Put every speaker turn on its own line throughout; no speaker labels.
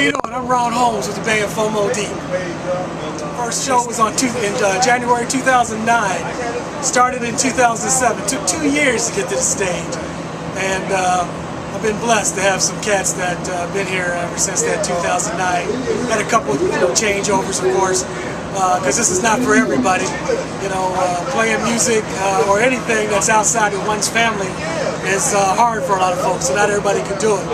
How you doing? I'm Holmes with the band FOMO Deep. First show was in January 2009. Started in 2007. Took 2 years to get to the stage, and I've been blessed to have some cats that have been here ever since that 2009. Had a couple of changeovers, of course, because this is not for everybody. Playing music or anything that's outside of one's family is hard for a lot of folks, so not everybody can do it.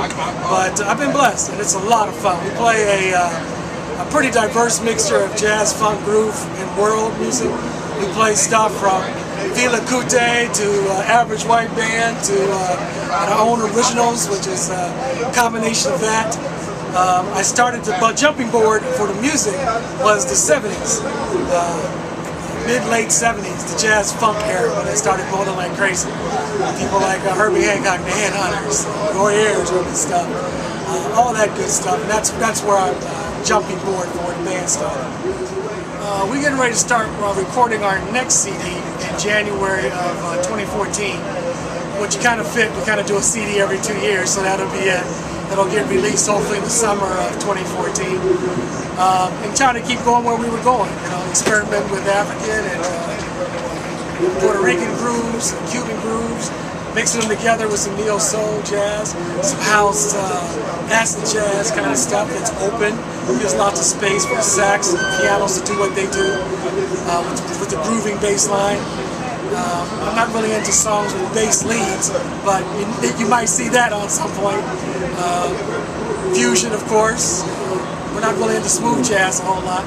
But I've been blessed, and it's a lot of fun. We play a pretty diverse mixture of jazz, funk, groove, and world music. We play stuff from Vila Kute to Average White Band to our own originals, which is a combination of that. I started the jumping board for the music was the 70s. Mid-late 70s, the jazz funk era, when it started rolling like crazy. People like Herbie Hancock, the Headhunters, Warriors, and stuff, all that good stuff. And that's where our jumping board for the band started. We're getting ready to start recording our next CD in January of 2014, which kind of fit. We kind of do a CD every 2 years, so that'll be it. It'll get released hopefully in the summer of 2014. And trying to keep going where we were going, experiment with African and Puerto Rican grooves, and Cuban grooves, mixing them together with some neo-soul jazz, some house, acid jazz kind of stuff that's open. There's lots of space for the sax and pianos to do what they do with the grooving bass line. I'm not really into songs with bass leads, but you might see that on some point. Fusion, of course. We're not really into smooth jazz a whole lot,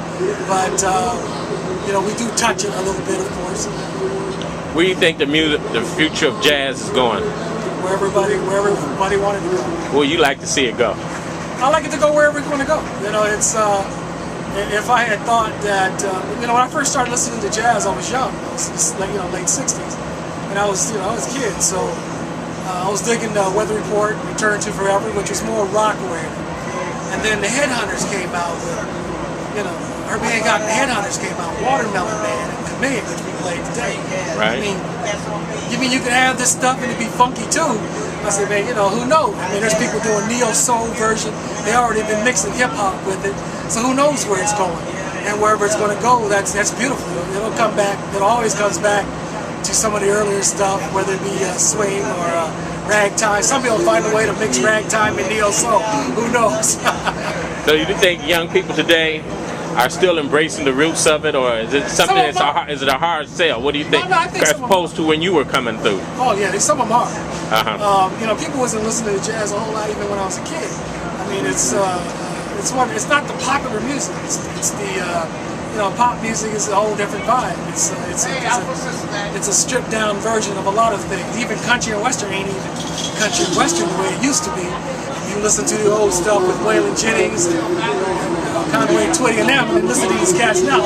but we do touch it a little bit, of course.
Where do you think the future of jazz is going?
Where everybody wanted to go.
Where you like to see it go?
I like it to go wherever it's going to go. It's if I had thought that when I first started listening to jazz, I was young. I was late 60s, and I was a kid, so I was digging Weather Report, Return to Forever, which was more rock oriented. And then the Headhunters came out with, Herbie Hancock and the Headhunters came out, Watermelon Man and Command, which we played today.
Right.
You mean you can have this stuff and it be funky too? I said, man, who knows? There's people doing neo-soul version. They already been mixing hip-hop with it, so who knows where it's going? And wherever it's going to go, that's beautiful. It'll come back. It always comes back to some of the earlier stuff, whether it be swing or ragtime. Some people find a way to mix ragtime and neo-soul. Who knows?
So you think young people today are still embracing the roots of it, or is it something is it a hard sell? What do you think?
No, I think
as opposed to when you were coming through?
Oh yeah, some of them are. People wasn't listening to jazz a whole lot even when I was a kid. It's not the popular music. It's the pop music is a whole different vibe. It's a stripped down version of a lot of things. Even country and western ain't even country and western the way it used to be. If you listen to the old stuff with Waylon Jennings and Conway Twitty and them, and listen to these cats now,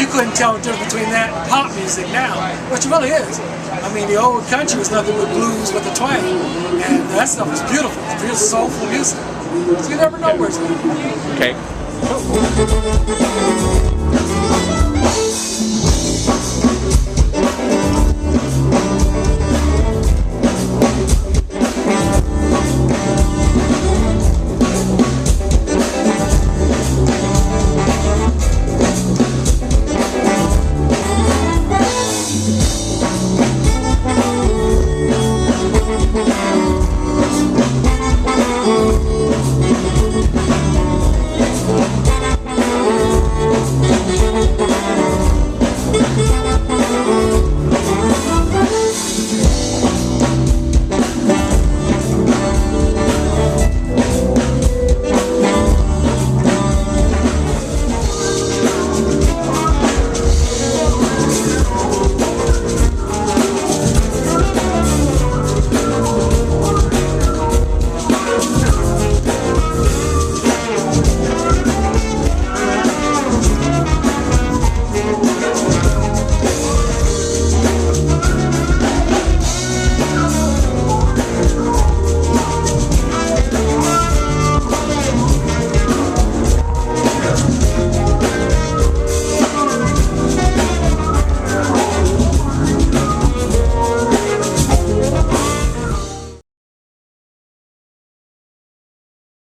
you couldn't tell the difference between that and pop music now, which really is. The old country was nothing but blues with a twang, and that stuff is beautiful. It's real soulful music. So you never know where it's going to go.
Okay.